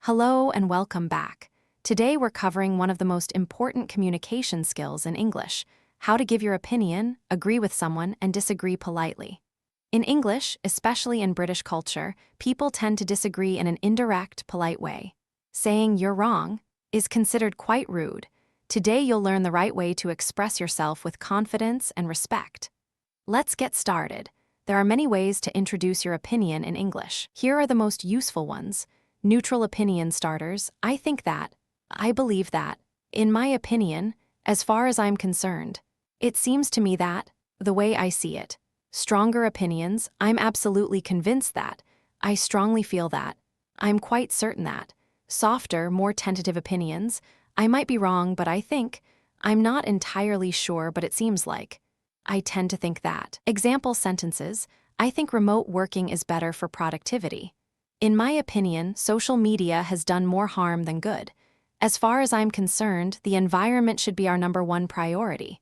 Hello and welcome back. Today we're covering one of the most important communication skills in English: how to give your opinion, agree with someone, and disagree politely. In English, especially in British culture, people tend to disagree in an indirect, polite way. Saying "you're wrong" is considered quite rude. Today you'll learn the right way to express yourself with confidence and respect. Let's get started. There are many ways to introduce your opinion in English. Here are the most useful ones. Neutral opinion starters: I think that, I believe that, in my opinion, as far as I'm concerned. It seems to me that, the way I see it. Stronger opinions: I'm absolutely convinced that, I strongly feel that, I'm quite certain that. Softer, more tentative opinions: I might be wrong, but I think, I'm not entirely sure, but it seems like. I tend to think that. Example sentences: I think remote working is better for productivity. In my opinion, social media has done more harm than good. As far as I'm concerned, the environment should be our #1 priority.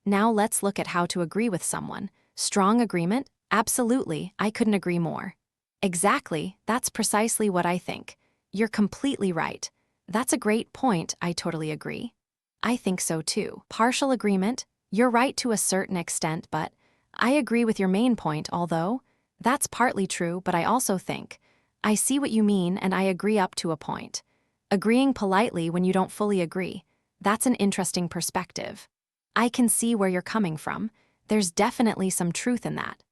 Now let's look at how to agree with someone. Strong agreement: absolutely, I couldn't agree more. Exactly, that's precisely what I think. You're completely right. That's a great point, I totally agree. I think so too. Partial agreement: you're right to a certain extent, but I agree with your main point, although that's partly true, but I also think. I see what you mean and I agree up to a point. Agreeing politely when you don't fully agree: that's an interesting perspective. I can see where you're coming from. There's definitely some truth in that.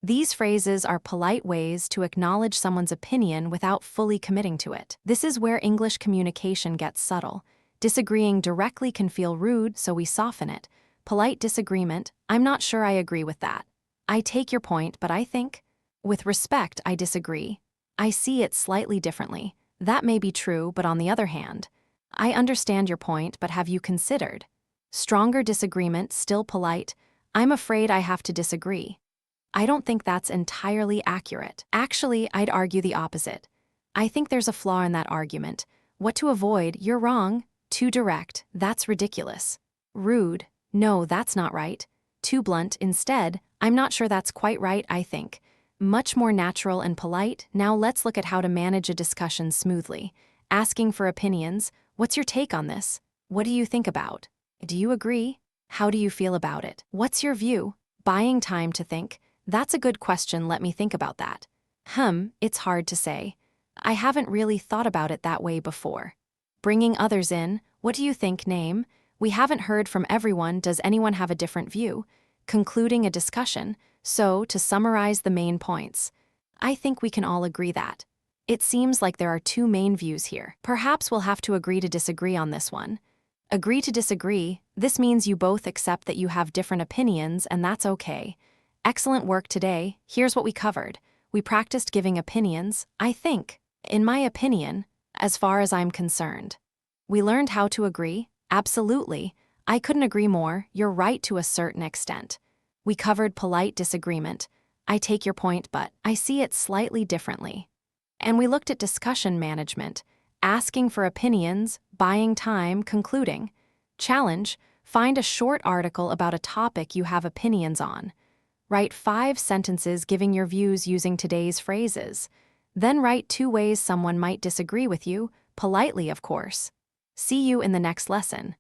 These phrases are polite ways to acknowledge someone's opinion without fully committing to it. This is where English communication gets subtle. Disagreeing directly can feel rude, so we soften it. Polite disagreement: I'm not sure I agree with that. I take your point, but I think. With respect, I disagree. I see it slightly differently. That may be true, but on the other hand, I understand your point, but have you considered? Stronger disagreement: still polite: I'm afraid I have to disagree. I don't think that's entirely accurate. Actually, I'd argue the opposite. I think there's a flaw in that argument. What to avoid: you're wrong. Too direct: that's ridiculous. Rude: no, that's not right. Too blunt: instead, I'm not sure that's quite right, I think. Much more natural and polite. Now let's look at how to manage a discussion smoothly. Asking for opinions: what's your take on this? What do you think about? Do you agree? How do you feel about it? What's your view? Buying time to think: that's a good question, let me think about that. It's hard to say. I haven't really thought about it that way before. Bringing others in: what do you think, name? We haven't heard from everyone, does anyone have a different view? Concluding a discussion: so, to summarize the main points, I think we can all agree that. It seems like there are two main views here. Perhaps we'll have to agree to disagree on this one. Agree to disagree: this means you both accept that you have different opinions, and that's okay. Excellent work today. Here's what we covered. We practiced giving opinions: I think, in my opinion, as far as I'm concerned. We learned how to agree: absolutely, I couldn't agree more, you're right to a certain extent. We covered polite disagreement: I take your point, but I see it slightly differently. And we looked at discussion management: asking for opinions, buying time, concluding. Challenge: find a short article about a topic you have opinions on. Write 5 sentences giving your views using today's phrases. Then write 2 ways someone might disagree with you, politely of course. See you in the next lesson.